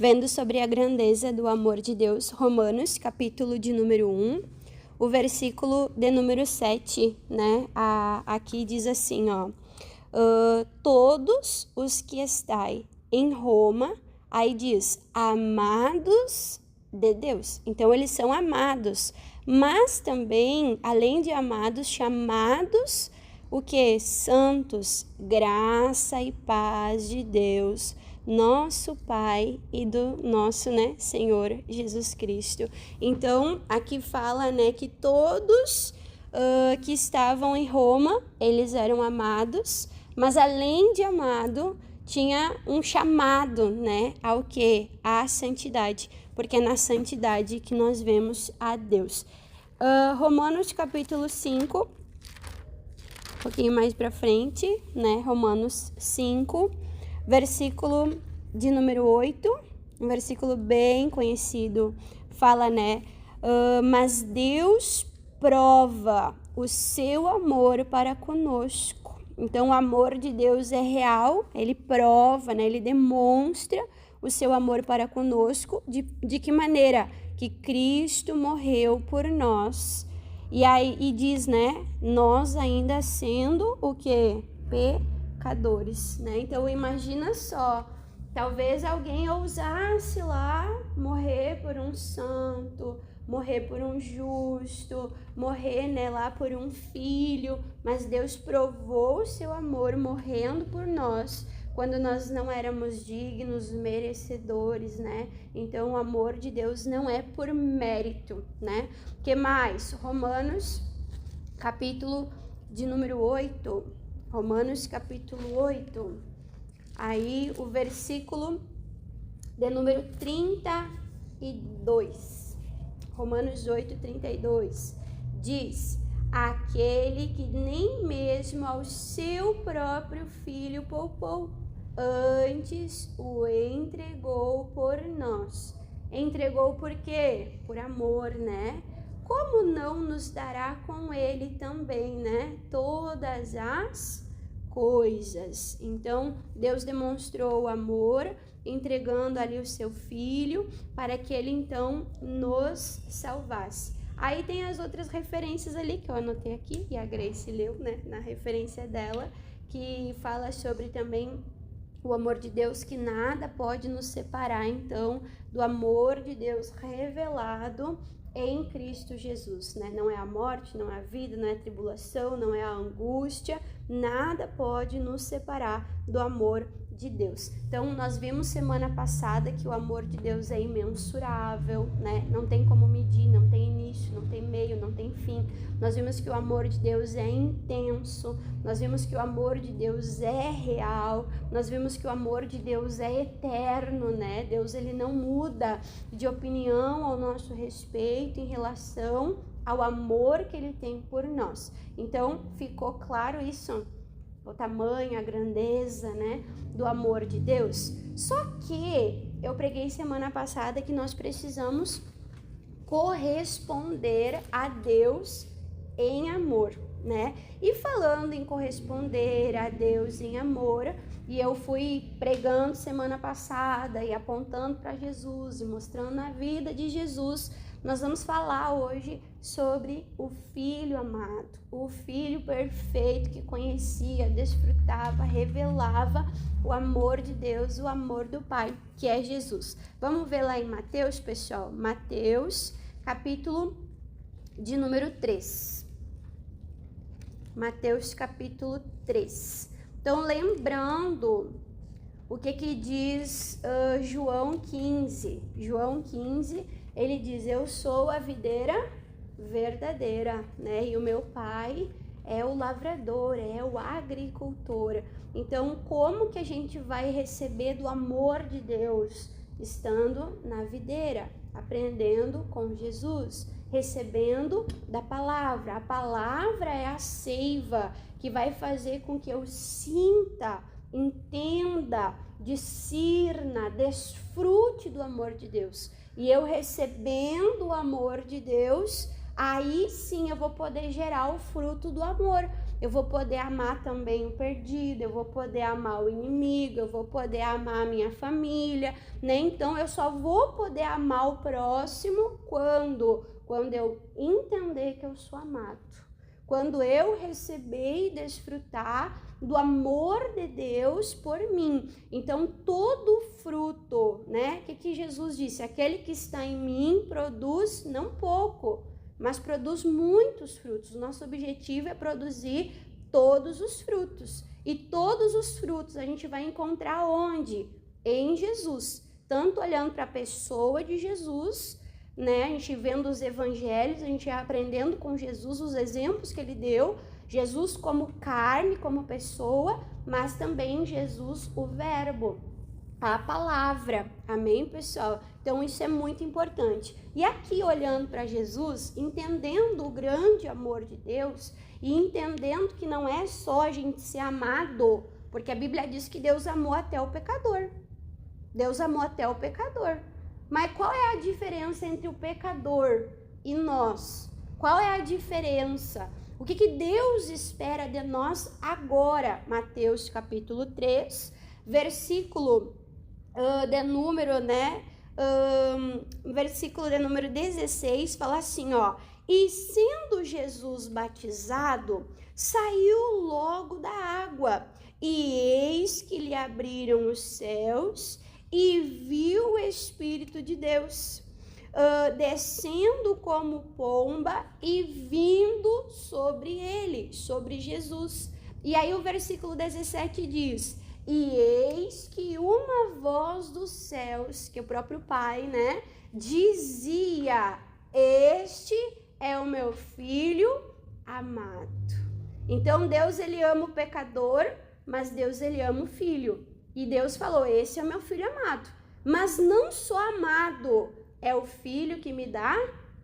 vendo sobre a grandeza do amor de Deus, Romanos, capítulo de número 1, o versículo de número 7, né? Aqui diz assim, ó, todos os que estai em Roma, aí diz, amados de Deus. Então, eles são amados, mas também, além de amados, chamados, o que? Santos, graça e paz de Deus, nosso Pai e do nosso, né, Senhor Jesus Cristo. Então, aqui fala, né, que todos que estavam em Roma, eles eram amados, mas além de amado, tinha um chamado, né, ao que? À santidade, porque é na santidade que nós vemos a Deus. Romanos capítulo 5, um pouquinho mais para frente, né, Romanos 5, versículo de número 8, um versículo bem conhecido, fala, né, mas Deus prova o seu amor para conosco. Então, o amor de Deus é real, ele prova, né, ele demonstra o seu amor para conosco. De que maneira? Que Cristo morreu por nós. E diz, né, nós ainda sendo o quê? Pecadores, né? Então, imagina só, talvez alguém ousasse lá morrer por um santo, morrer por um justo, morrer, né, lá por um filho, mas Deus provou o seu amor morrendo por nós, quando nós não éramos dignos, merecedores, né? Então, o amor de Deus não é por mérito, né? O que mais? Romanos, capítulo de número 8. Romanos, capítulo 8. Aí, o versículo de número 32. Romanos 8, 32. Diz, aquele que nem mesmo ao seu próprio filho poupou, antes o entregou por nós. Entregou por quê? Por amor, né? Como não nos dará com ele também, né? Todas as coisas. Então, Deus demonstrou o amor, entregando ali o seu filho, para que ele então nos salvasse. Aí tem as outras referências ali que eu anotei aqui, e a Grace leu, né, na referência dela, que fala sobre também o amor de Deus, que nada pode nos separar, então, do amor de Deus revelado em Cristo Jesus, né? Não é a morte, não é a vida, não é a tribulação, não é a angústia, nada pode nos separar do amor de Deus. Então, nós vimos semana passada que o amor de Deus é imensurável, né? Não tem como medir, não tem início, não tem meio, não tem fim. Nós vimos que o amor de Deus é intenso, nós vimos que o amor de Deus é real, nós vimos que o amor de Deus é eterno, né? Deus, ele não muda de opinião ao nosso respeito em relação ao amor que ele tem por nós. Então, ficou claro isso? O tamanho, a grandeza, né, do amor de Deus. Só que eu preguei semana passada que nós precisamos corresponder a Deus em amor, né? E falando em corresponder a Deus em amor, e eu fui pregando semana passada e apontando para Jesus e mostrando a vida de Jesus, nós vamos falar hoje sobre o Filho amado, o Filho perfeito que conhecia, desfrutava, revelava o amor de Deus, o amor do Pai, que é Jesus. Vamos ver lá em Mateus, pessoal? Mateus, capítulo de número 3. Mateus, capítulo 3. Então, lembrando o que diz João 15. João 15, ele diz, eu sou a videira verdadeira, né? E o meu pai é o lavrador, é o agricultor. Então, como que a gente vai receber do amor de Deus? Estando na videira, aprendendo com Jesus, recebendo da palavra. A palavra é a seiva que vai fazer com que eu sinta, entenda, discirna, desfrute do amor de Deus. E eu recebendo o amor de Deus, aí sim eu vou poder gerar o fruto do amor. eu vou poder amar também o perdido, eu vou poder amar o inimigo, eu vou poder amar a minha família, né? Então eu só vou poder amar o próximo quando eu entender que eu sou amado. Quando eu receber e desfrutar do amor de Deus por mim. Então, todo fruto, né? O que Jesus disse? Aquele que está em mim produz não pouco, mas produz muitos frutos. O nosso objetivo é produzir todos os frutos. E todos os frutos a gente vai encontrar onde? Em Jesus. Tanto olhando para a pessoa de Jesus, né? A gente vendo os evangelhos, a gente aprendendo com Jesus os exemplos que ele deu, Jesus como carne, como pessoa, mas também Jesus o verbo, a palavra. Amém, pessoal? Então isso é muito importante. E aqui olhando para Jesus, entendendo o grande amor de Deus e entendendo que não é só a gente ser amado, porque a Bíblia diz que Deus amou até o pecador. Deus amou até o pecador. Mas qual é a diferença entre o pecador e nós? Qual é a diferença? O que Deus espera de nós agora? Mateus capítulo 3, versículo de número, versículo de número 16, fala assim, ó. E sendo Jesus batizado, saiu logo da água, e eis que lhe abriram os céus, e viu o Espírito de Deus descendo como pomba e vindo sobre ele, sobre Jesus. E aí o versículo 17 diz: e eis que uma voz dos céus, que o próprio Pai, né, dizia: este é o meu filho amado. Então Deus, ele ama o pecador, mas Deus, ele ama o filho. E Deus falou: esse é o meu filho amado. Mas não só amado, é o filho que me dá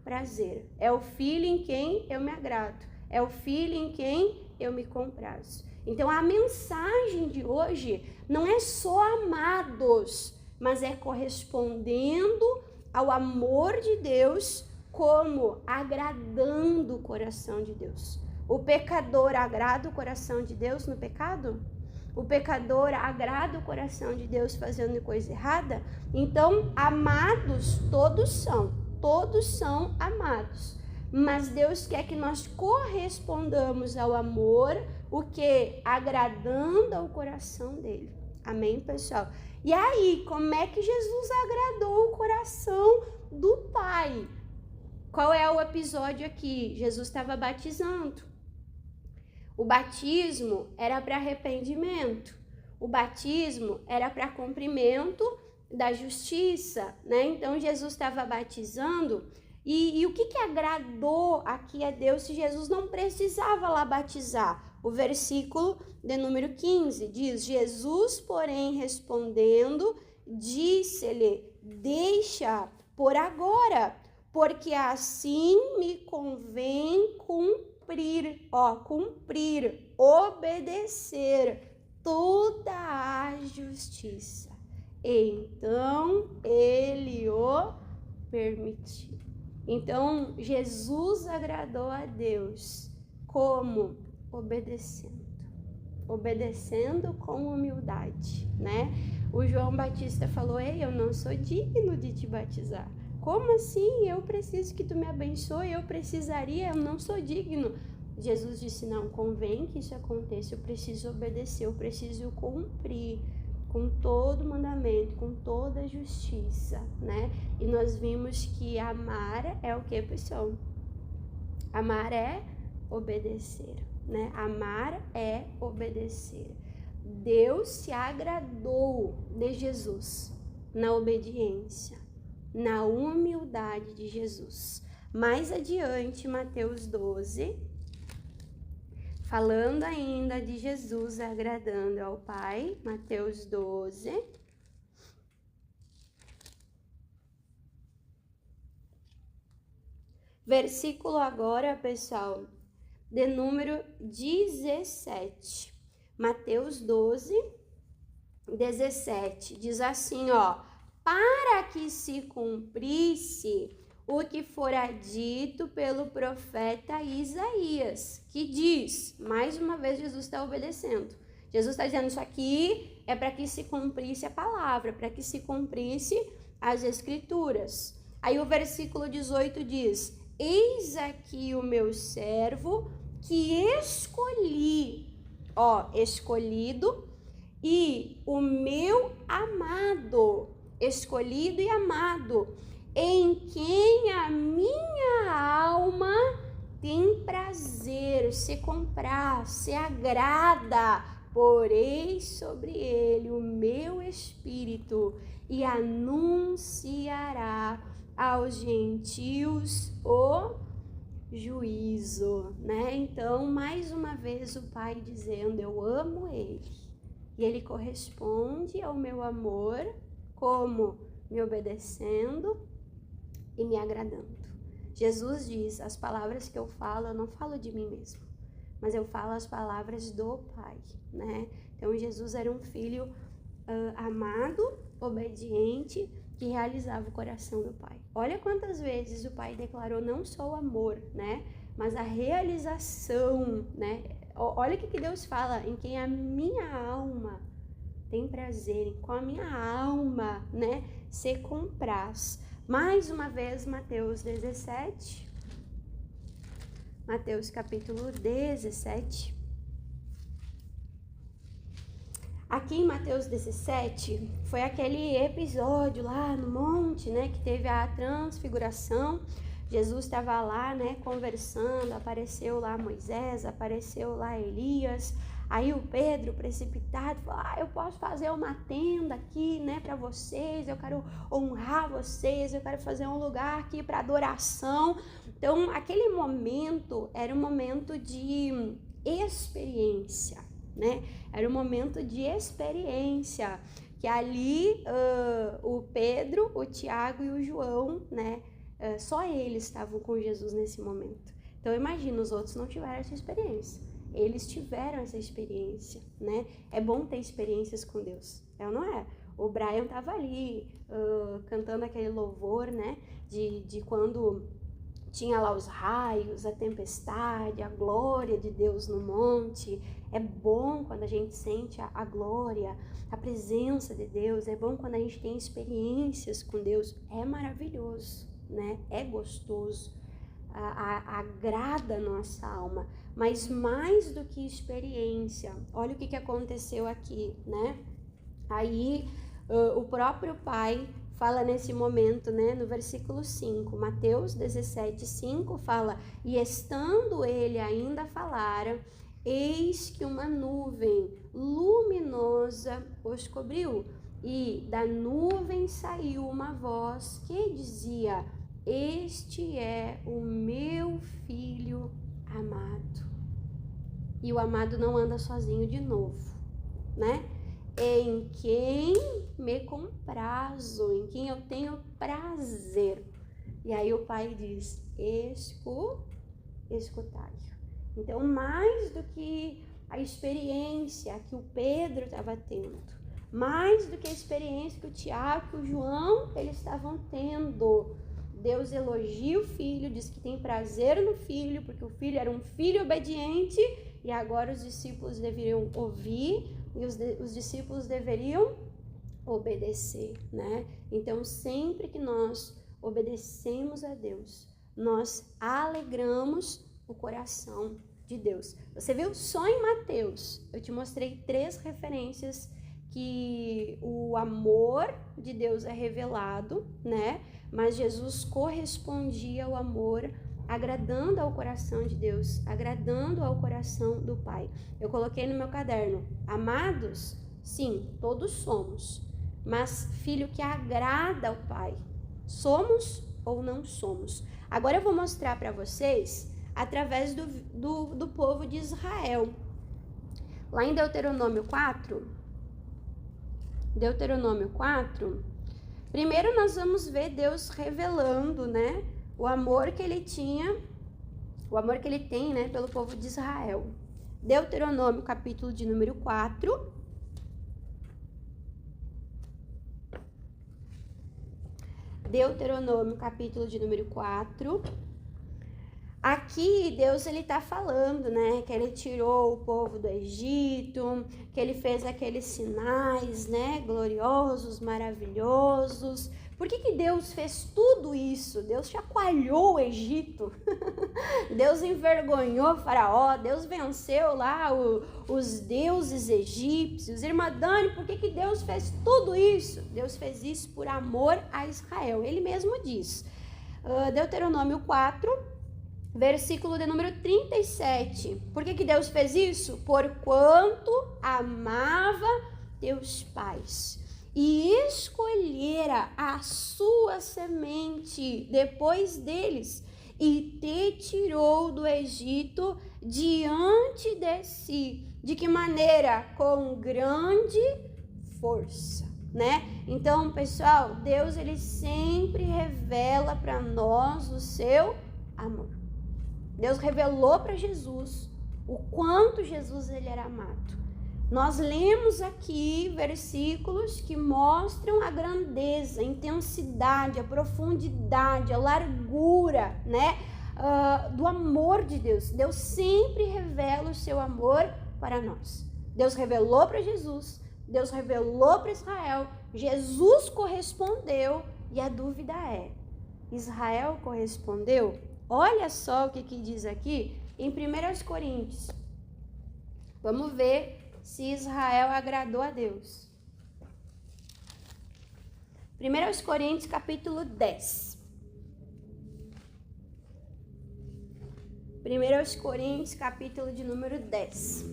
prazer. É o filho em quem eu me agrado. É o filho em quem eu me comprazo. Então a mensagem de hoje não é só amados, mas é correspondendo ao amor de Deus, como agradando o coração de Deus. O pecador agrada o coração de Deus no pecado? O pecador agrada o coração de Deus fazendo coisa errada? Então, amados todos são amados. Mas Deus quer que nós correspondamos ao amor, o que? Agradando ao coração dele. Amém, pessoal? E aí, como é que Jesus agradou o coração do Pai? Qual é o episódio aqui? Jesus estava batizando. O batismo era para arrependimento. O batismo era para cumprimento da justiça, né? Então, Jesus estava batizando. E o que agradou aqui a Deus se Jesus não precisava lá batizar? O versículo de número 15 diz: Jesus, porém, respondendo, disse-lhe: deixa por agora, porque assim me convém cumprir, obedecer toda a justiça. Então ele o permitiu. Então Jesus agradou a Deus como? Obedecendo com humildade, né? O João Batista falou: ei, eu não sou digno de te batizar. Como assim? Eu preciso que tu me abençoe, eu não sou digno. Jesus disse: não, convém que isso aconteça, eu preciso obedecer, eu preciso cumprir com todo mandamento, com toda a justiça, né? E nós vimos que amar é o que, pessoal? Amar é obedecer, né? Amar é obedecer. Deus se agradou de Jesus na obediência, na humildade de Jesus. Mais adiante, Mateus 12, falando ainda de Jesus agradando ao Pai, Mateus 12. Versículo agora, pessoal, de número 17. Mateus 12, 17. Diz assim, ó: para que se cumprisse o que fora dito pelo profeta Isaías, que diz, mais uma vez Jesus está obedecendo. Jesus está dizendo isso aqui é para que se cumprisse a palavra, para que se cumprisse as escrituras. Aí o versículo 18 diz, eis aqui o meu servo que escolhi, escolhido, e o meu amado, escolhido e amado, em quem a minha alma tem prazer, se compraz, se agrada, porei sobre ele o meu espírito e anunciará aos gentios o juízo, né? Então, mais uma vez o Pai dizendo, eu amo ele. E ele corresponde ao meu amor como me obedecendo e me agradando. Jesus diz, as palavras que eu falo, eu não falo de mim mesmo, mas eu falo as palavras do Pai, né? Então, Jesus era um filho amado, obediente, que realizava o coração do Pai. Olha quantas vezes o Pai declarou não só o amor, né? Mas a realização, né? Olha o que Deus fala, em quem a minha alma tem prazer, com a minha alma, né? Se compraz. Mais uma vez, Mateus 17. Mateus capítulo 17. Aqui em Mateus 17, foi aquele episódio lá no monte, né, que teve a transfiguração. Jesus estava lá, né, conversando, apareceu lá Moisés, apareceu lá Elias. Aí o Pedro, precipitado, falou, eu posso fazer uma tenda aqui, né, para vocês, eu quero honrar vocês, eu quero fazer um lugar aqui para adoração. Então, aquele momento era um momento de experiência, né? Era um momento de experiência, que ali o Pedro, o Tiago e o João, né? Só eles estavam com Jesus nesse momento. Então imagina, os outros não tiveram essa experiência. Eles tiveram essa experiência, né? É bom ter experiências com Deus, é ou não é? O Brian estava ali cantando aquele louvor, né? De quando tinha lá os raios, a tempestade, a glória de Deus no monte. É bom quando a gente sente a glória, a presença de Deus. É bom quando a gente tem experiências com Deus. É maravilhoso, né? É gostoso. Agrada a nossa alma. Mas mais do que experiência, olha o que aconteceu aqui, né? Aí o próprio Pai fala nesse momento, né, no versículo 5, Mateus 17, 5, fala, e estando ele ainda a falar, eis que uma nuvem luminosa os cobriu, e da nuvem saiu uma voz que dizia, este é o meu filho amado. E o amado não anda sozinho de novo, né? Em quem me comprazo, em quem eu tenho prazer. E aí o Pai diz, escutai. Então, mais do que a experiência que o Pedro estava tendo, mais do que a experiência que o Tiago e o João, eles estavam tendo, Deus elogia o filho, diz que tem prazer no filho, porque o filho era um filho obediente, e agora os discípulos deveriam ouvir, e os discípulos deveriam obedecer, né? Então, sempre que nós obedecemos a Deus, nós alegramos o coração de Deus. Você viu só em Mateus, eu te mostrei 3 referências que o amor de Deus é revelado, né? Mas Jesus correspondia ao amor agradando ao coração de Deus, agradando ao coração do Pai. Eu coloquei no meu caderno, amados, sim, todos somos, mas filho que agrada ao Pai, somos ou não somos? Agora eu vou mostrar para vocês através do povo de Israel. Lá em Deuteronômio 4, primeiro nós vamos ver Deus revelando, né, o amor que ele tinha, o amor que ele tem, né, pelo povo de Israel. Deuteronômio, capítulo de número 4. Deuteronômio, capítulo de número 4. Aqui Deus ele tá falando, né, que ele tirou o povo do Egito, que ele fez aqueles sinais, né, gloriosos, maravilhosos. Por que Deus fez tudo isso? Deus chacoalhou o Egito, Deus envergonhou o faraó, Deus venceu lá os deuses egípcios. Irmã Dani, por que Deus fez tudo isso? Deus fez isso por amor a Israel. Ele mesmo diz, Deuteronômio 4, versículo de número 37. Por que Deus fez isso? Porquanto amava teus pais e escolhera a sua semente depois deles e te tirou do Egito diante de si. De que maneira? Com grande força, né? Então, pessoal, Deus ele sempre revela para nós o seu amor. Deus revelou para Jesus o quanto Jesus ele era amado. Nós lemos aqui versículos que mostram a grandeza, a intensidade, a profundidade, a largura, né, do amor de Deus. Deus sempre revela o seu amor para nós. Deus revelou para Jesus, Deus revelou para Israel, Jesus correspondeu e a dúvida é, Israel correspondeu? Olha só o que diz aqui em 1 Coríntios. Vamos ver se Israel agradou a Deus. 1 Coríntios capítulo 10. 1 Coríntios capítulo de número 10.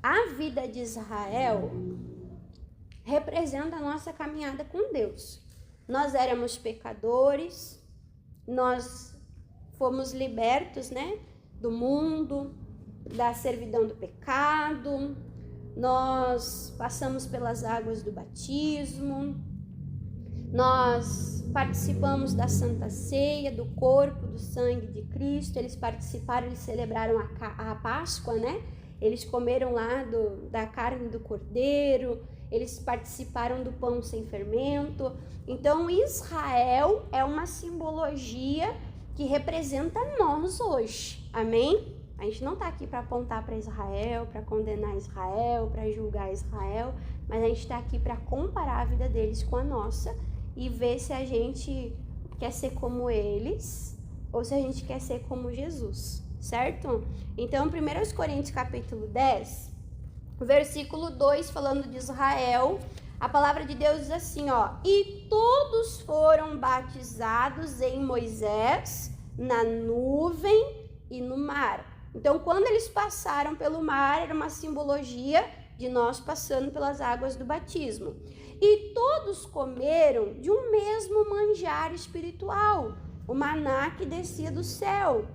A vida de Israel representa a nossa caminhada com Deus. Nós éramos pecadores, nós fomos libertos, né, do mundo, da servidão do pecado, nós passamos pelas águas do batismo, nós participamos da Santa Ceia, do corpo, do sangue de Cristo. Eles participaram, eles celebraram a Páscoa, né? Eles comeram lá da carne do cordeiro, eles participaram do pão sem fermento. Então, Israel é uma simbologia que representa nós hoje, amém? A gente não está aqui para apontar para Israel, para condenar Israel, para julgar Israel, mas a gente está aqui para comparar a vida deles com a nossa e ver se a gente quer ser como eles ou se a gente quer ser como Jesus, certo? Então, 1 Coríntios capítulo 10, versículo 2, falando de Israel, a palavra de Deus diz assim, ó: e todos foram batizados em Moisés, na nuvem e no mar. Então, quando eles passaram pelo mar, era uma simbologia de nós passando pelas águas do batismo. E todos comeram de um mesmo manjar espiritual, o maná que descia do céu,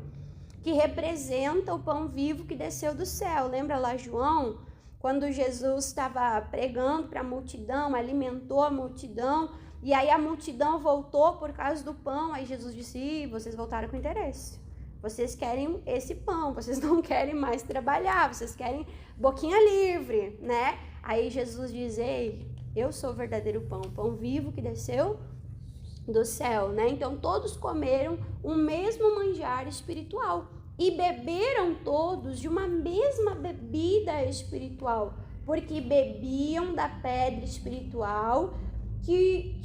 que representa o pão vivo que desceu do céu. Lembra lá João? Quando Jesus estava pregando para a multidão, alimentou a multidão, e aí a multidão voltou por causa do pão. Aí Jesus disse, vocês voltaram com interesse. Vocês querem esse pão, vocês não querem mais trabalhar, vocês querem boquinha livre, né? Aí Jesus diz, ei, eu sou o verdadeiro pão, pão vivo que desceu do céu, né? Então todos comeram o mesmo manjar espiritual e beberam todos de uma mesma bebida espiritual, porque bebiam da pedra espiritual que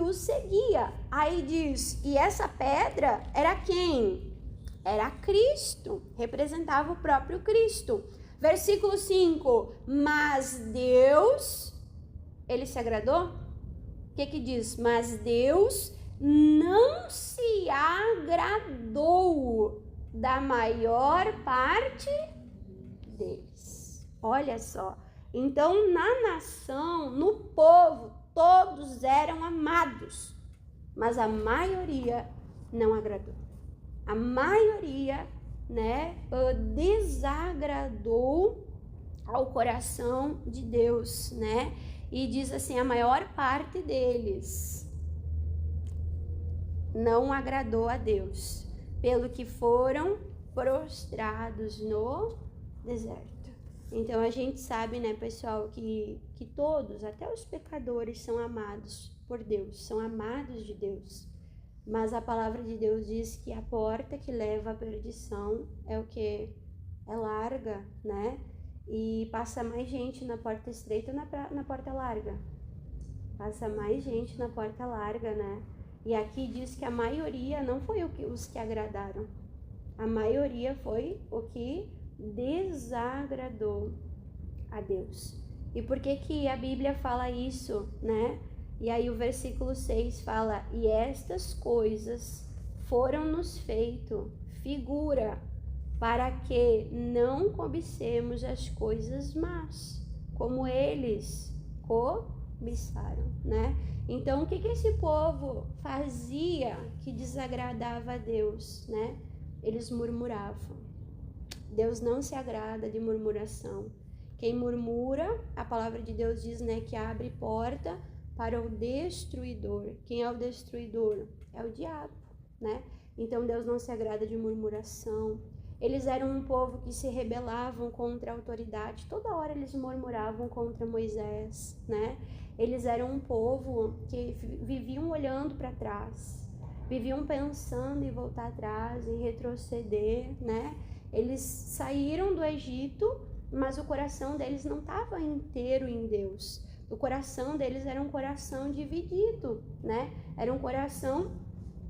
os seguia. Aí diz, e essa pedra era quem? Era Cristo, representava o próprio Cristo. Versículo 5, mas Deus, ele se agradou? O que diz? Mas Deus não se agradou da maior parte deles. Olha só. Então, na nação, no povo, todos eram amados, mas a maioria não agradou. A maioria, né, desagradou ao coração de Deus, né? E diz assim, a maior parte deles não agradou a Deus, pelo que foram prostrados no deserto. Então a gente sabe, né, pessoal, que todos, até os pecadores, são amados por Deus, são amados de Deus. Mas a palavra de Deus diz que a porta que leva à perdição é o que? É larga, né? E passa mais gente na porta estreita ou na porta larga? Passa mais gente na porta larga, né? E aqui diz que a maioria não foi os que agradaram. A maioria foi o que desagradou a Deus. E por que a Bíblia fala isso, né? E aí o versículo 6 fala: e estas coisas foram-nos feito figura, para que não cobicemos as coisas más, como eles cobiçaram, né? Então, o que esse povo fazia que desagradava a Deus, né? Eles murmuravam. Deus não se agrada de murmuração. Quem murmura, a palavra de Deus diz, né, que abre porta para o destruidor. Quem é o destruidor? É o diabo, né? Então, Deus não se agrada de murmuração. Eles eram um povo que se rebelavam contra a autoridade. Toda hora eles murmuravam contra Moisés, né? Eles eram um povo que viviam olhando para trás, viviam pensando em voltar atrás, em retroceder, né? Eles saíram do Egito, mas o coração deles não estava inteiro em Deus. O coração deles era um coração dividido, né? Era um coração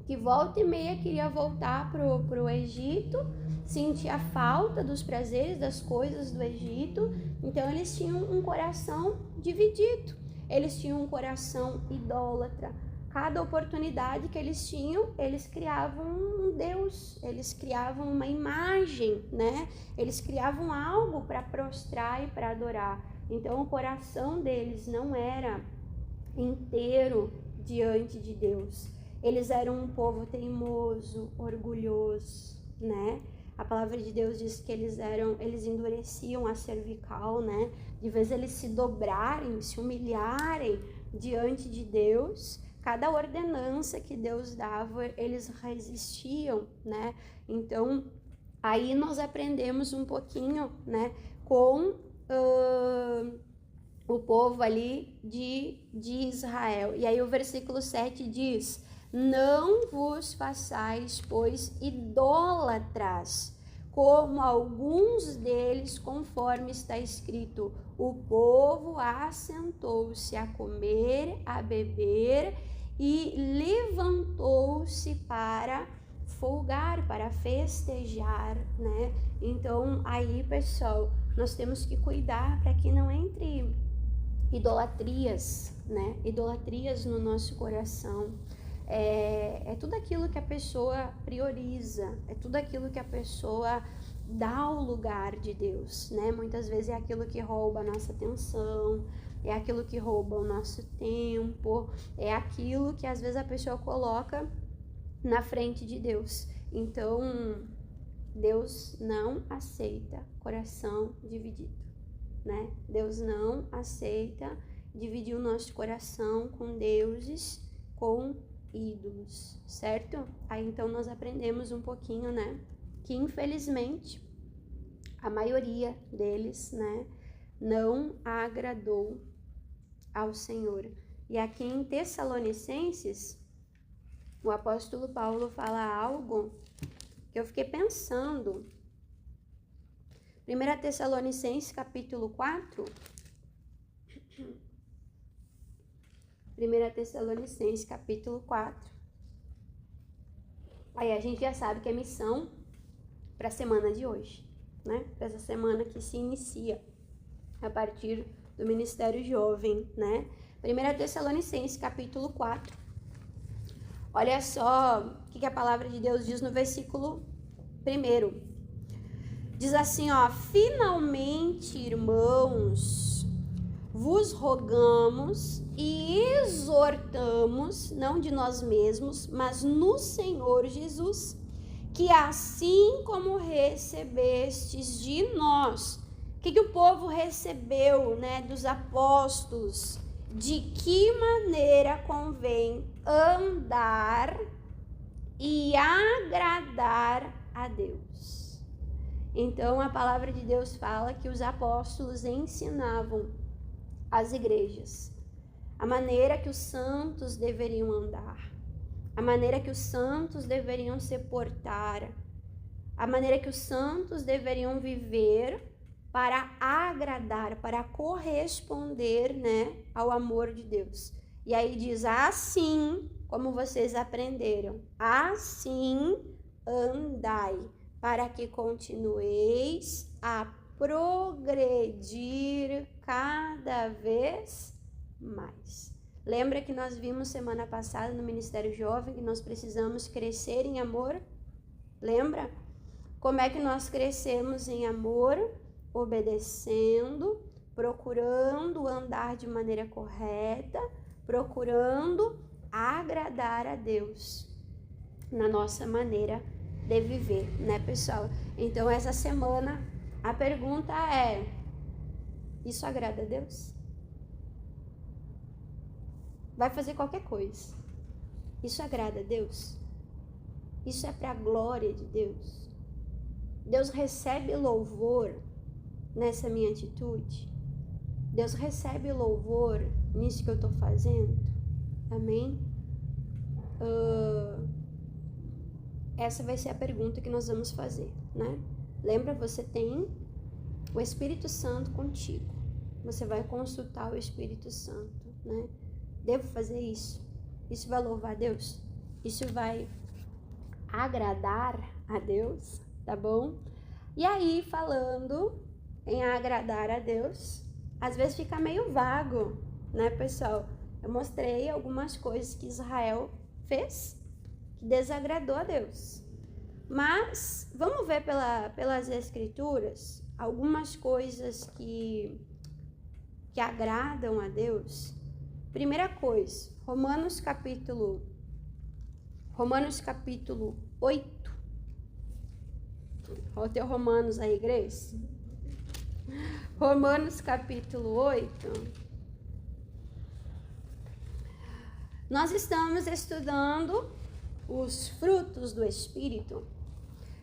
que volta e meia queria voltar pro Egito, sentia falta dos prazeres, das coisas do Egito. Então eles tinham um coração dividido. Eles tinham um coração idólatra. Cada oportunidade que eles tinham, eles criavam um Deus, eles criavam uma imagem, né? Eles criavam algo para prostrar e para adorar. Então o coração deles não era inteiro diante de Deus. Eles eram um povo teimoso, orgulhoso, né? A palavra de Deus diz que eles endureciam a cervical, né? De vez eles se dobrarem, se humilharem diante de Deus, cada ordenança que Deus dava, eles resistiam, né? Então, aí nós aprendemos um pouquinho, né, com o povo ali de Israel. E aí o versículo 7 diz: não vos façais, pois, idólatras, como alguns deles, conforme está escrito, o povo assentou-se a comer, a beber e levantou-se para folgar, para festejar, né? Então, aí, pessoal, nós temos que cuidar para que não entre idolatrias, né? Idolatrias no nosso coração. É tudo aquilo que a pessoa prioriza, é tudo aquilo que a pessoa dá o lugar de Deus, né? Muitas vezes é aquilo que rouba a nossa atenção, é aquilo que rouba o nosso tempo, é aquilo que às vezes a pessoa coloca na frente de Deus. Então, Deus não aceita coração dividido, né? Deus não aceita dividir o nosso coração com deuses, com ídolos, certo? Aí então nós aprendemos um pouquinho, né, que infelizmente a maioria deles, né, não agradou ao Senhor. E aqui em Tessalonicenses, o apóstolo Paulo fala algo que eu fiquei pensando. 1 Tessalonicenses capítulo 4. 1 Tessalonicenses capítulo 4. Aí a gente já sabe que é missão para a semana de hoje, né? Para essa semana que se inicia a partir do Ministério Jovem, né? 1 Tessalonicenses capítulo 4. Olha só o que a palavra de Deus diz no versículo 1. Diz assim, ó: finalmente, irmãos, vos rogamos e exortamos, não de nós mesmos, mas no Senhor Jesus, que assim como recebestes de nós, o que o povo recebeu, né, dos apóstolos, de que maneira convém andar e agradar a Deus. Então a palavra de Deus fala que os apóstolos ensinavam as igrejas a maneira que os santos deveriam andar, a maneira que os santos deveriam se portar, a maneira que os santos deveriam viver para agradar, para corresponder, né, ao amor de Deus. E aí diz, assim como vocês aprenderam, assim andai, para que continueis a progredir cada vez mais. Lembra que nós vimos semana passada no Ministério Jovem que nós precisamos crescer em amor? Lembra? Como é que nós crescemos em amor? Obedecendo, procurando andar de maneira correta, procurando agradar a Deus na nossa maneira de viver, né, pessoal? Então, essa semana, a pergunta é: isso agrada a Deus? Vai fazer qualquer coisa. Isso agrada a Deus? Isso é para a glória de Deus? Deus recebe louvor nessa minha atitude? Deus recebe louvor nisso que eu estou fazendo? Amém? Essa vai ser a pergunta que nós vamos fazer, né? Lembra, você tem o Espírito Santo contigo. Você vai consultar o Espírito Santo, né? Devo fazer isso? Isso vai louvar a Deus? Isso vai agradar a Deus? Tá bom? E aí, falando em agradar a Deus, às vezes fica meio vago, né, pessoal? Eu mostrei algumas coisas que Israel fez que desagradou a Deus. Mas vamos ver pelas Escrituras algumas coisas que agradam a Deus. Primeira coisa, Romanos capítulo 8. Olha o teu Romanos aí, Grace. Romanos capítulo 8. Nós estamos estudando os frutos do Espírito.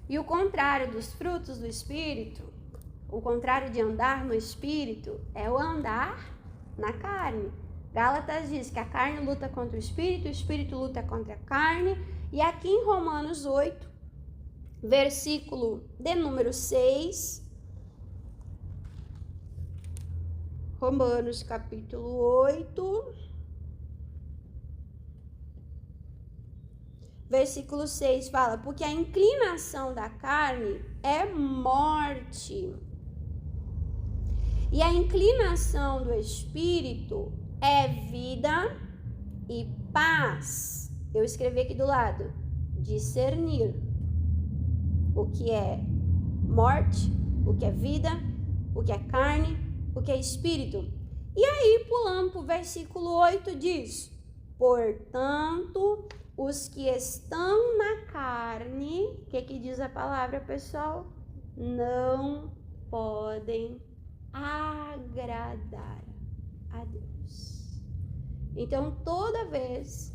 E o contrário dos frutos do Espírito, o contrário de andar no Espírito, é o andar na carne. Gálatas diz que a carne luta contra o Espírito luta contra a carne. E aqui em Romanos 8, versículo de número 6, Romanos capítulo 8, versículo 6 fala: porque a inclinação da carne é morte, e a inclinação do Espírito é vida e paz. Eu escrevi aqui do lado: discernir o que é morte, o que é vida, o que é carne, o que é espírito. E aí, pulando para o versículo 8, diz: portanto, os que estão na carne, o que diz a palavra, pessoal? Não podem agradar a Deus. Então, toda vez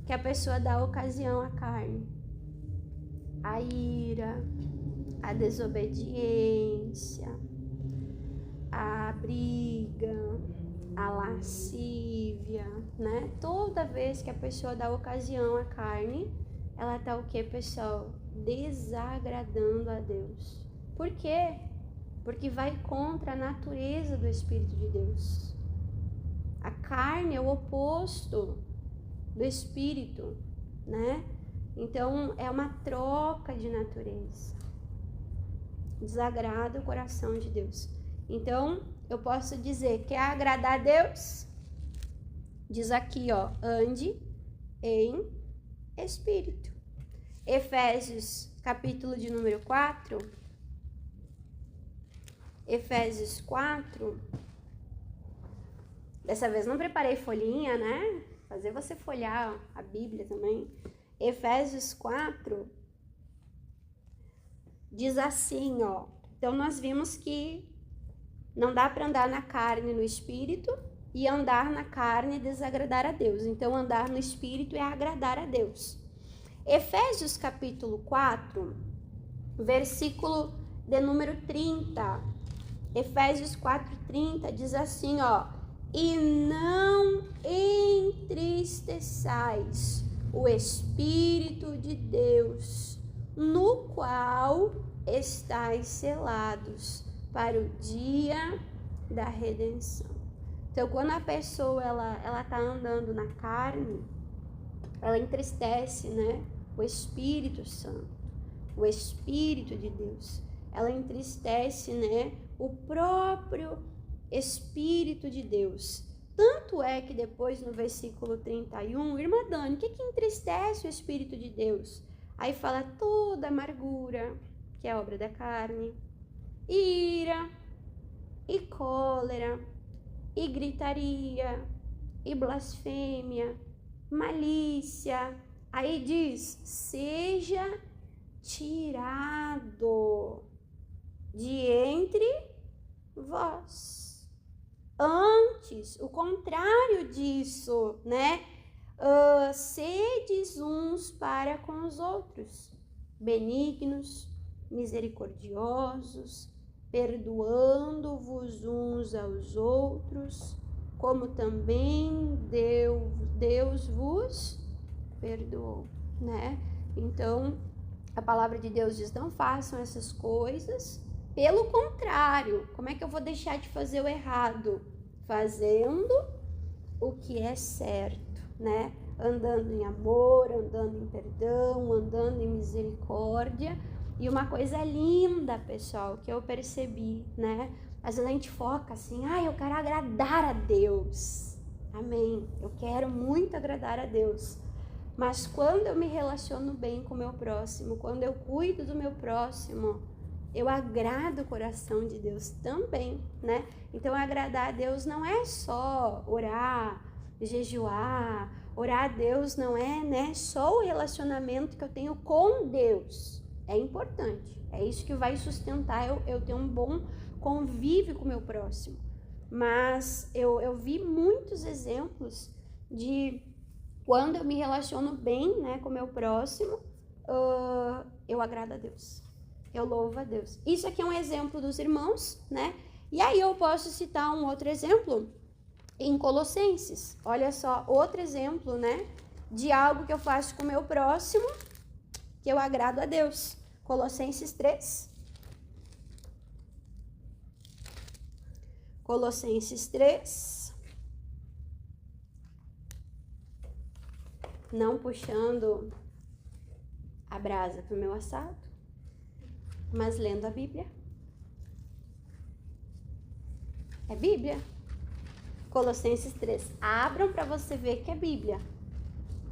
que a pessoa dá ocasião à carne, a ira, a desobediência, a briga, a lascívia, né? Toda vez que a pessoa dá ocasião à carne, ela tá o que, pessoal? Desagradando a Deus. Por quê? Porque vai contra a natureza do Espírito de Deus. A carne é o oposto do Espírito, né? Então, é uma troca de natureza. Desagrada o coração de Deus. Então, eu posso dizer, quer agradar a Deus? Diz aqui, ó, ande em Espírito. Efésios, capítulo de número 4. Efésios 4. Dessa vez não preparei folhinha, né? Fazer você folhar a Bíblia também. Efésios 4 diz assim, ó. Então, nós vimos que não dá para andar na carne e no Espírito, e andar na carne e desagradar a Deus. Então, andar no Espírito é agradar a Deus. Efésios capítulo 4, versículo de número 30. Efésios 4:30 diz assim, ó: e não entristeçais o Espírito de Deus, no qual estáis selados para o dia da redenção. Então, quando a pessoa ela tá andando na carne, ela entristece, né, o Espírito Santo, o Espírito de Deus. Ela entristece, né, o próprio Espírito de Deus. Tanto é que depois no versículo 31, irmã Dani, o que entristece o Espírito de Deus? Aí fala toda amargura, que é obra da carne, ira, e cólera, e gritaria, e blasfêmia, malícia. Aí diz, seja tirado de entre vós. Antes, o contrário disso, né? Sedes uns para com os outros, benignos, misericordiosos, perdoando-vos uns aos outros, como também Deus vos perdoou, né? Então, a palavra de Deus diz, não façam essas coisas. Pelo contrário, como é que eu vou deixar de fazer o errado? Fazendo o que é certo, né? Andando em amor, andando em perdão, andando em misericórdia. E uma coisa linda, pessoal, que eu percebi, né? Às vezes a gente foca assim, eu quero agradar a Deus. Amém. Eu quero muito agradar a Deus. Mas quando eu me relaciono bem com o meu próximo, quando eu cuido do meu próximo, eu agrado o coração de Deus também, né? Então, agradar a Deus não é só orar, jejuar. Orar a Deus não é, né, só o relacionamento que eu tenho com Deus. É importante. É isso que vai sustentar eu ter um bom convívio com o meu próximo. Mas eu vi muitos exemplos de quando eu me relaciono bem, né, com o meu próximo, eu agrado a Deus. Eu louvo a Deus. Isso aqui é um exemplo dos irmãos, né? E aí eu posso citar um outro exemplo em Colossenses. Olha só, outro exemplo, né? De algo que eu faço com o meu próximo, que eu agrado a Deus. Colossenses 3. Colossenses 3. Não puxando a brasa pro meu assado, mas lendo a Bíblia. É Bíblia. Colossenses 3. Abram para você ver que é Bíblia.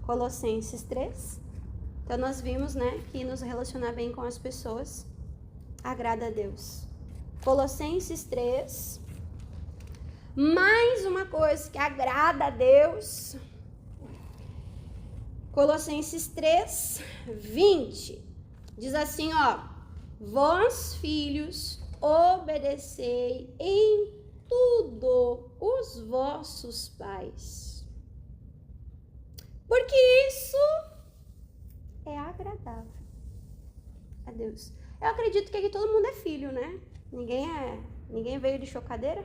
Colossenses 3. Então, nós vimos, né, que nos relacionar bem com as pessoas agrada a Deus. Colossenses 3. Mais uma coisa que agrada a Deus. Colossenses 3, 20. Diz assim, vós, filhos, obedecei em tudo os vossos pais, porque isso é agradável a Deus. Eu acredito que aqui todo mundo é filho, né? Ninguém veio de chocadeira?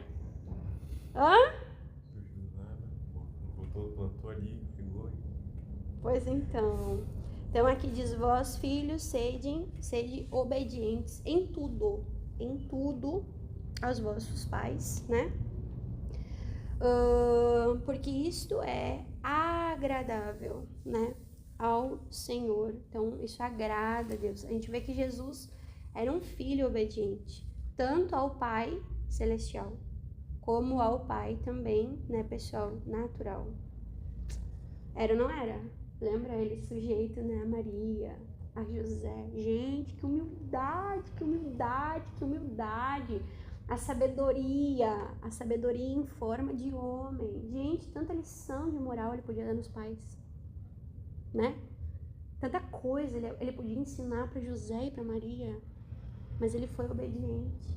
Plantou ali, pegou. Pois então. Então aqui diz, vós, filhos, sede obedientes em tudo aos vossos pais, né? Porque isto é agradável, né, ao Senhor. Então isso agrada a Deus. A gente vê que Jesus era um filho obediente, tanto ao Pai celestial, como ao Pai também, né, pessoal, natural. Era ou não era? Lembra ele sujeito, né, a Maria, a José. Gente, que humildade, que humildade, que humildade. A sabedoria em forma de homem. Gente, tanta lição de moral ele podia dar nos pais, né? Tanta coisa ele podia ensinar para José e para Maria, mas ele foi obediente,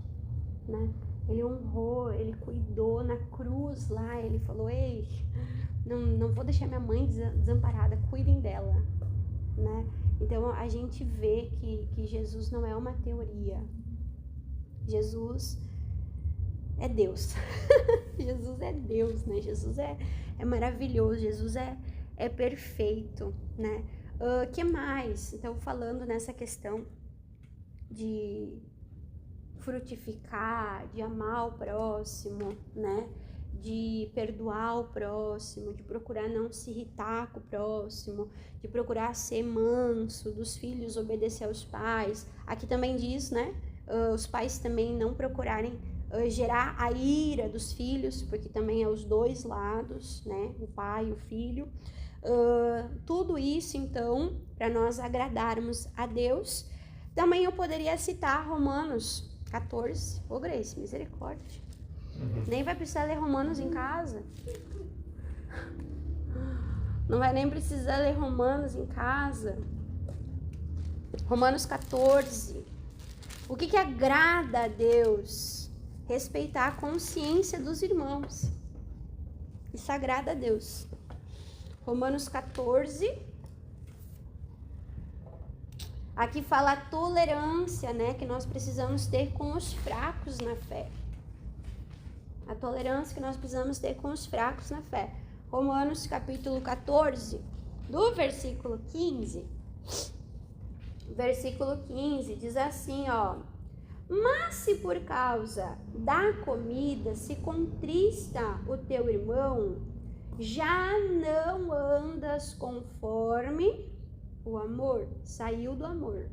né? Ele honrou, ele cuidou na cruz lá, ele falou, ei, não vou deixar minha mãe desamparada, cuidem dela, né? Então a gente vê que Jesus não é uma teoria. Jesus é Deus. Jesus é Deus, né? Jesus é maravilhoso, Jesus é perfeito, né? Que mais? Então, falando nessa questão de frutificar, de amar o próximo, né? De perdoar o próximo, de procurar não se irritar com o próximo, de procurar ser manso, dos filhos obedecer aos pais. Aqui também diz, né? Os pais também não procurarem gerar a ira dos filhos, porque também é os dois lados, né? O pai e o filho. Tudo isso, então, para nós agradarmos a Deus. Também eu poderia citar Romanos 14. Ô, Grace, misericórdia. Nem vai precisar ler Romanos em casa. Não vai nem precisar ler Romanos em casa. Romanos 14. O que agrada a Deus? Respeitar a consciência dos irmãos. Isso agrada a Deus. Romanos 14. Aqui fala a tolerância, né, que nós precisamos ter com os fracos na fé. A tolerância que nós precisamos ter com os fracos na fé. Romanos capítulo 14, do versículo 15. Versículo 15 diz assim, ó: mas se por causa da comida se contrista o teu irmão, já não andas conforme o amor. Saiu do amor,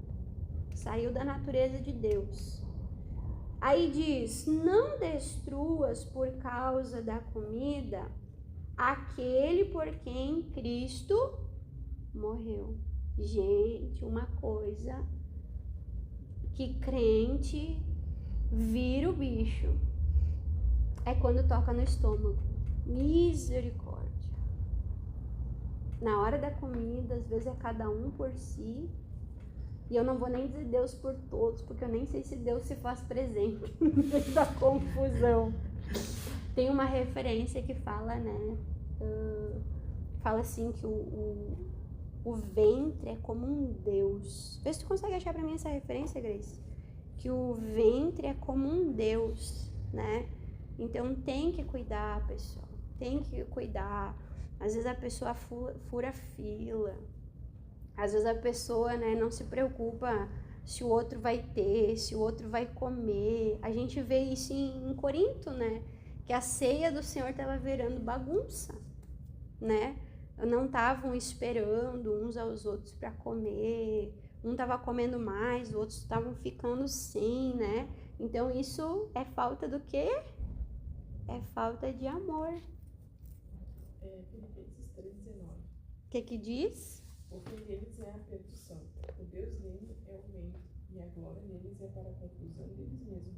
saiu da natureza de Deus. Aí diz: não destruas por causa da comida aquele por quem Cristo morreu. Gente, uma coisa que crente vira o bicho é quando toca no estômago. Misericórdia. Na hora da comida, às vezes é cada um por si. E eu não vou nem dizer Deus por todos, porque eu nem sei se Deus se faz presente da confusão. Tem uma referência que fala, né? Fala assim que o ventre é como um Deus. Vê se tu consegue achar pra mim essa referência, Grace. Que o ventre é como um Deus, né? Então tem que cuidar, pessoal. Tem que cuidar. Às vezes a pessoa fura fila. Às vezes a pessoa, né, não se preocupa se o outro vai ter, se o outro vai comer. A gente vê isso em Corinto, né? Que a ceia do Senhor estava virando bagunça, né? Não estavam esperando uns aos outros para comer. Um estava comendo mais, os outros estavam ficando sem, né? Então isso é falta do quê? É falta de amor. Filipenses 3:19. O que diz? O fim deles é a perdição. O Deus nele é o meio, e a glória neles é para a conclusão deles mesmos.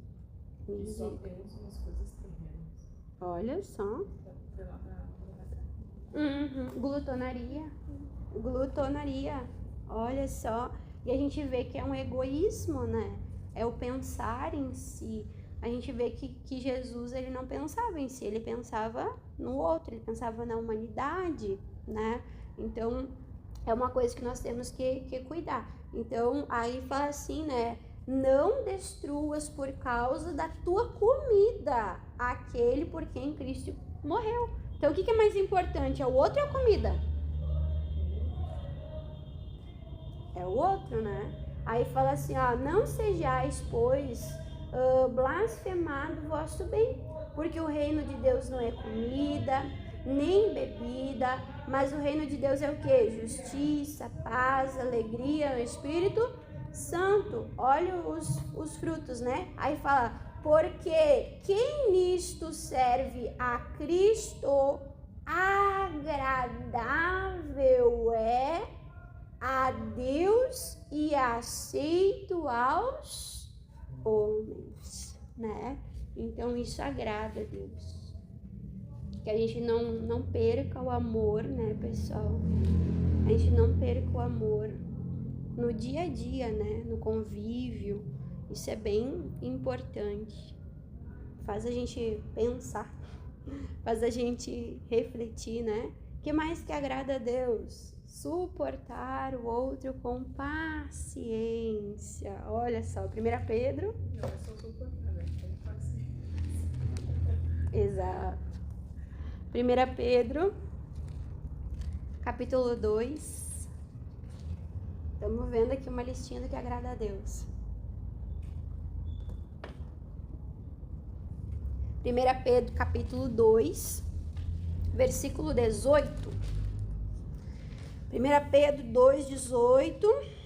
E só pensam nas coisas terrenas. Olha só. Glutonaria. Olha só. E a gente vê que é um egoísmo, né? É o pensar em si. A gente vê que Jesus, ele não pensava em si, ele pensava no outro, ele pensava na humanidade, né? Então, é uma coisa que nós temos que cuidar. Então, aí fala assim, né? Não destruas por causa da tua comida aquele por quem Cristo morreu. Então, o que é mais importante? É o outro ou a comida? É o outro, né? Aí fala assim, ó: não sejais, pois, blasfemado o vosso bem, porque o reino de Deus não é comida, nem bebida, mas o reino de Deus é o quê? Justiça, paz, alegria no Espírito Santo. Olha os frutos, né? Aí fala: porque quem nisto serve a Cristo, agradável é a Deus e aceito aos homens, né? Então isso agrada a Deus. Que a gente não perca o amor, né, pessoal? A gente não perca o amor no dia a dia, né? No convívio. Isso é bem importante. Faz a gente pensar, faz a gente refletir, né? O que mais que agrada a Deus? Suportar o outro com paciência. Olha só, 1 Pedro. Não é só suportar, né? Com paciência. Exato. 1 Pedro, capítulo 2. Estamos vendo aqui uma listinha do que agrada a Deus. 1 Pedro, capítulo 2, versículo 18. 1 Pedro 2, 18.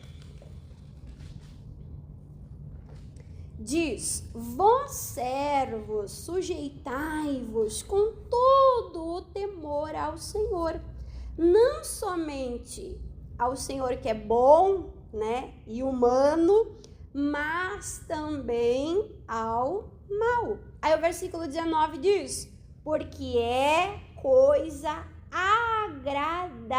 Diz: vós servos, sujeitai-vos com todo o temor ao Senhor, não somente ao Senhor que é bom, né, e humano, mas também ao mal. Aí o versículo 19 diz: porque é coisa agradável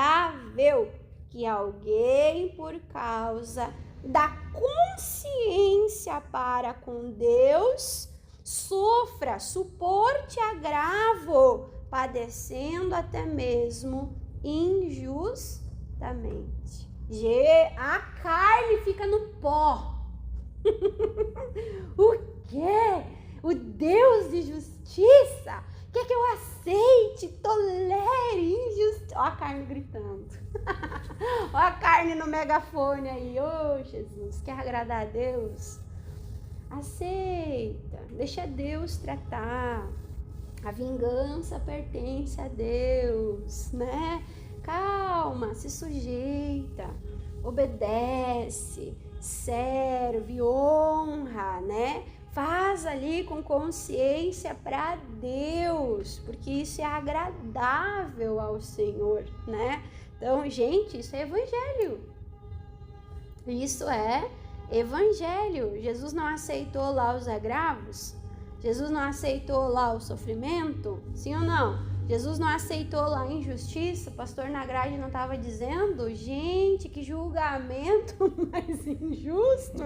que alguém, por causa da consciência para com Deus, sofra, suporte agravo, padecendo até mesmo injustamente. A carne fica no pó. O quê? O Deus de justiça quer que eu aceite, tolere injustiça. Ó a carne gritando. Ó a carne no megafone aí. Ô, Jesus, quer agradar a Deus? Aceita. Deixa Deus tratar. A vingança pertence a Deus, né? Calma, se sujeita, obedece, serve, honra, né? Faz ali com consciência para Deus, porque isso é agradável ao Senhor, né? Então, gente, isso é evangelho. Isso é evangelho. Jesus não aceitou lá os agravos? Jesus não aceitou lá o sofrimento? Sim ou não? Jesus não aceitou lá a injustiça? O pastor na grade não estava dizendo? Gente, que julgamento mais injusto!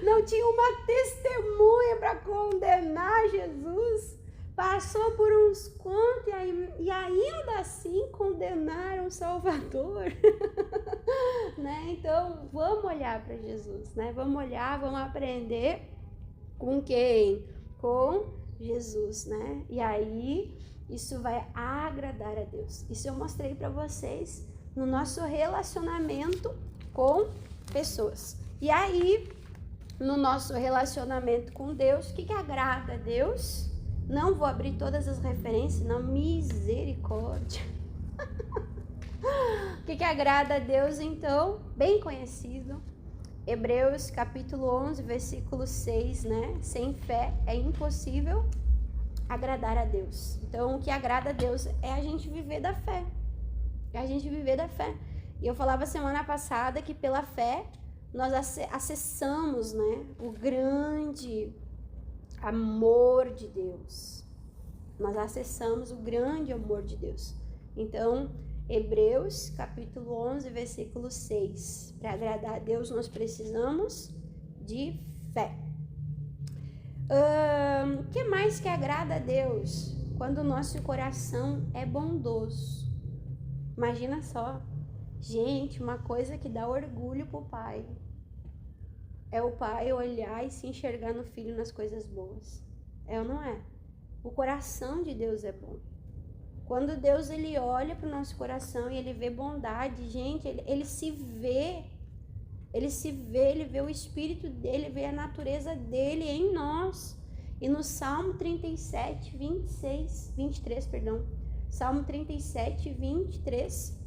Não tinha uma testemunha para condenar Jesus. Passou por uns quantos e ainda assim condenaram o Salvador. Né? Então, vamos olhar para Jesus, né? Vamos olhar, vamos aprender com quem? Com Jesus, né? E aí, isso vai agradar a Deus. Isso eu mostrei para vocês no nosso relacionamento com pessoas. E aí, no nosso relacionamento com Deus, o que agrada a Deus? Não vou abrir todas as referências, não, misericórdia. O que agrada a Deus, então? Bem conhecido. Hebreus capítulo 11, versículo 6, né? Sem fé é impossível agradar a Deus. Então, o que agrada a Deus é a gente viver da fé. É a gente viver da fé. E eu falava semana passada que pela fé nós acessamos, né, o grande amor de Deus. Nós acessamos o grande amor de Deus. Então, Hebreus, capítulo 11, versículo 6. Para agradar a Deus, nós precisamos de fé. O que mais que agrada a Deus? Quando o nosso coração é bondoso. Imagina só. Gente, uma coisa que dá orgulho pro pai é o pai olhar e se enxergar no filho nas coisas boas. É ou não é? O coração de Deus é bom. Quando Deus ele olha para o nosso coração e ele vê bondade, gente, ele se vê, ele vê o espírito dele, vê a natureza dele em nós. E no Salmo 37, 23, Salmo 37, 23,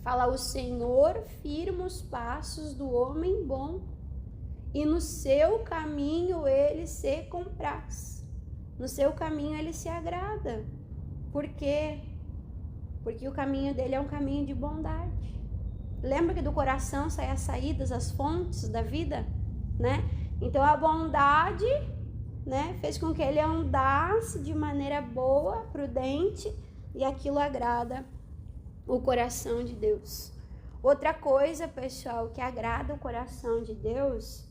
fala: o Senhor firma os passos do homem bom, e no seu caminho ele se compraz. No seu caminho ele se agrada. Por quê? Porque o caminho dele é um caminho de bondade. Lembra que do coração saem as saídas, as fontes da vida, né? Então a bondade, né, fez com que ele andasse de maneira boa, prudente, e aquilo agrada o coração de Deus. Outra coisa, pessoal, que agrada o coração de Deus,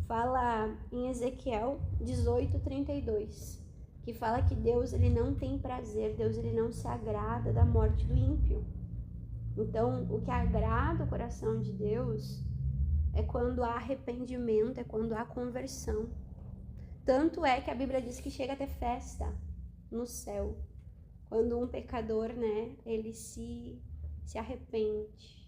fala em Ezequiel 18:32. Que fala que Deus ele não tem prazer, Deus ele não se agrada da morte do ímpio. Então, o que agrada o coração de Deus é quando há arrependimento, é quando há conversão. Tanto é que a Bíblia diz que chega até festa, no céu, quando um pecador, né, ele se arrepende.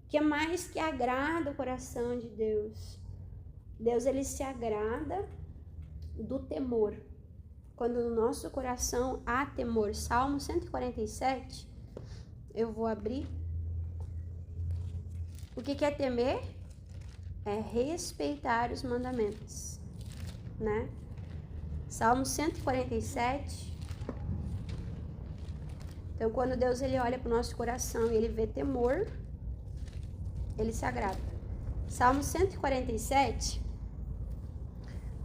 O que mais que agrada o coração de Deus? Deus, ele se agrada do temor. Quando no nosso coração há temor. Salmo 147, eu vou abrir. O que é temer? É respeitar os mandamentos, né? Salmo 147. Então, quando Deus ele olha para o nosso coração e ele vê temor, ele se agrada. Salmo 147,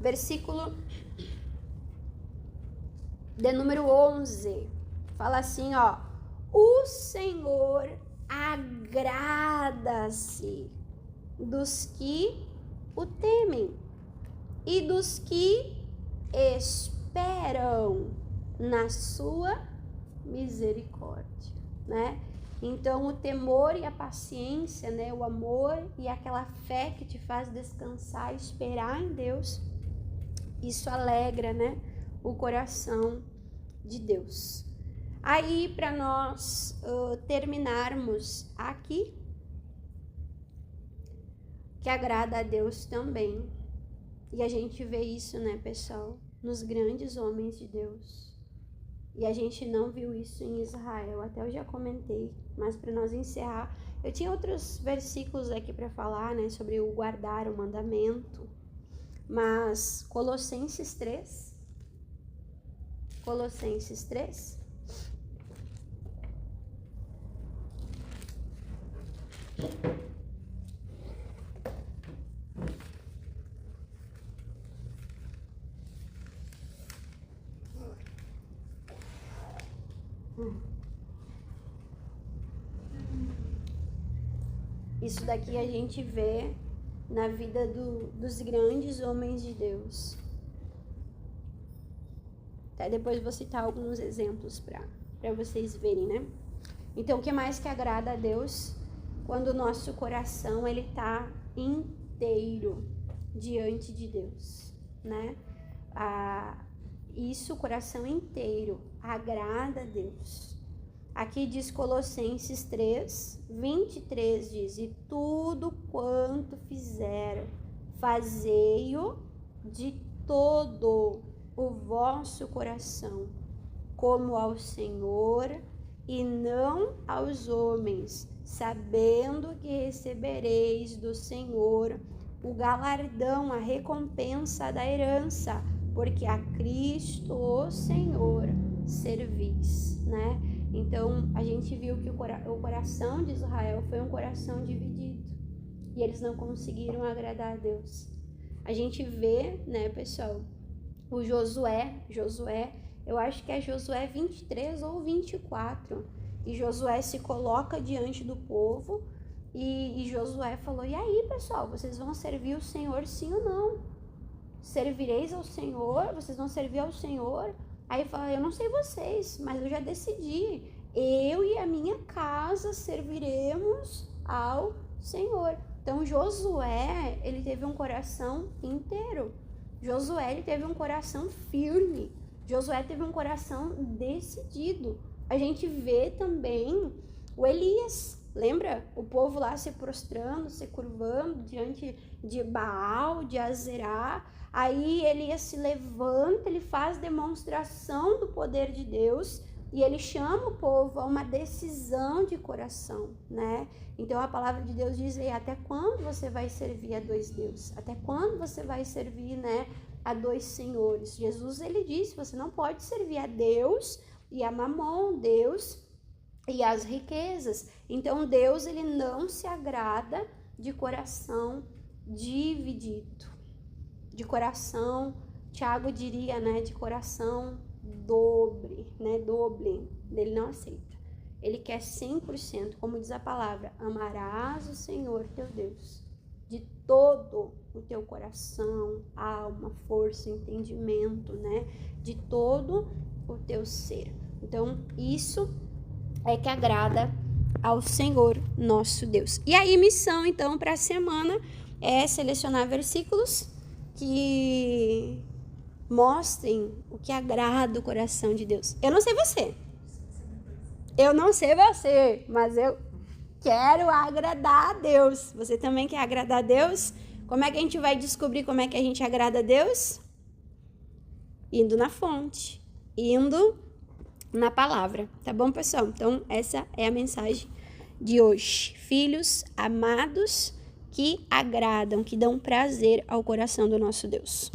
versículo de número 11. Fala assim, ó: o Senhor agrada-se dos que o temem e dos que esperam na sua misericórdia, né? Então, o temor e a paciência, né? O amor e aquela fé que te faz descansar, esperar em Deus, isso alegra, né? O coração de Deus. Aí, para nós terminarmos aqui, que agrada a Deus também. E a gente vê isso, né, pessoal, nos grandes homens de Deus. E a gente não viu isso em Israel, até eu já comentei, mas para nós encerrar, eu tinha outros versículos aqui para falar, né, sobre o guardar o mandamento, mas Colossenses 3, isso daqui a gente vê na vida dos grandes homens de Deus. Até depois vou citar alguns exemplos para vocês verem, né? Então, o que mais que agrada a Deus? Quando o nosso coração ele tá inteiro diante de Deus, né? Isso, o coração inteiro, agrada a Deus. Aqui diz Colossenses 3, 23, diz: e tudo quanto fizeram, fazei-o de todo o vosso coração, como ao Senhor e não aos homens, sabendo que recebereis do Senhor o galardão, a recompensa da herança, porque a Cristo, o Senhor, servis, né? Então, a gente viu que o coração de Israel foi um coração dividido e eles não conseguiram agradar a Deus. A gente vê, né, pessoal, o Josué, eu acho que é Josué 23 ou 24, e Josué se coloca diante do povo e Josué falou: e aí, pessoal, vocês vão servir o Senhor sim ou não? Servireis ao Senhor? Vocês vão servir ao Senhor? Aí fala: eu não sei vocês, mas eu já decidi, eu e a minha casa serviremos ao Senhor. Então Josué, ele teve um coração inteiro. Josué, ele teve um coração firme. Josué teve um coração decidido. A gente vê também o Elias, lembra? O povo lá se prostrando, se curvando diante de Baal, de Azerá. Aí Elias se levanta, ele faz demonstração do poder de Deus e ele chama o povo a uma decisão de coração, né? Então a palavra de Deus diz aí: até quando você vai servir a dois deuses? Até quando você vai servir, né, a dois senhores? Jesus, ele disse: você não pode servir a Deus e a Mamon, Deus e as riquezas. Então Deus, ele não se agrada de coração dividido, de coração, Tiago diria, né, de coração dobre, né, doble, ele não aceita. Ele quer 100%, como diz a palavra: amarás o Senhor teu Deus de todo o teu coração, alma, força, entendimento, né, de todo o teu ser. Então, isso é que agrada ao Senhor nosso Deus. E aí, missão, então, para a semana é selecionar versículos que Mostrem o que agrada o coração de Deus. Eu não sei você. Eu não sei você, mas eu quero agradar a Deus. Você também quer agradar a Deus? Como é que a gente vai descobrir como é que a gente agrada a Deus? Indo na fonte, indo na palavra. Tá bom, pessoal? Então, essa é a mensagem de hoje. Filhos amados que agradam, que dão prazer ao coração do nosso Deus.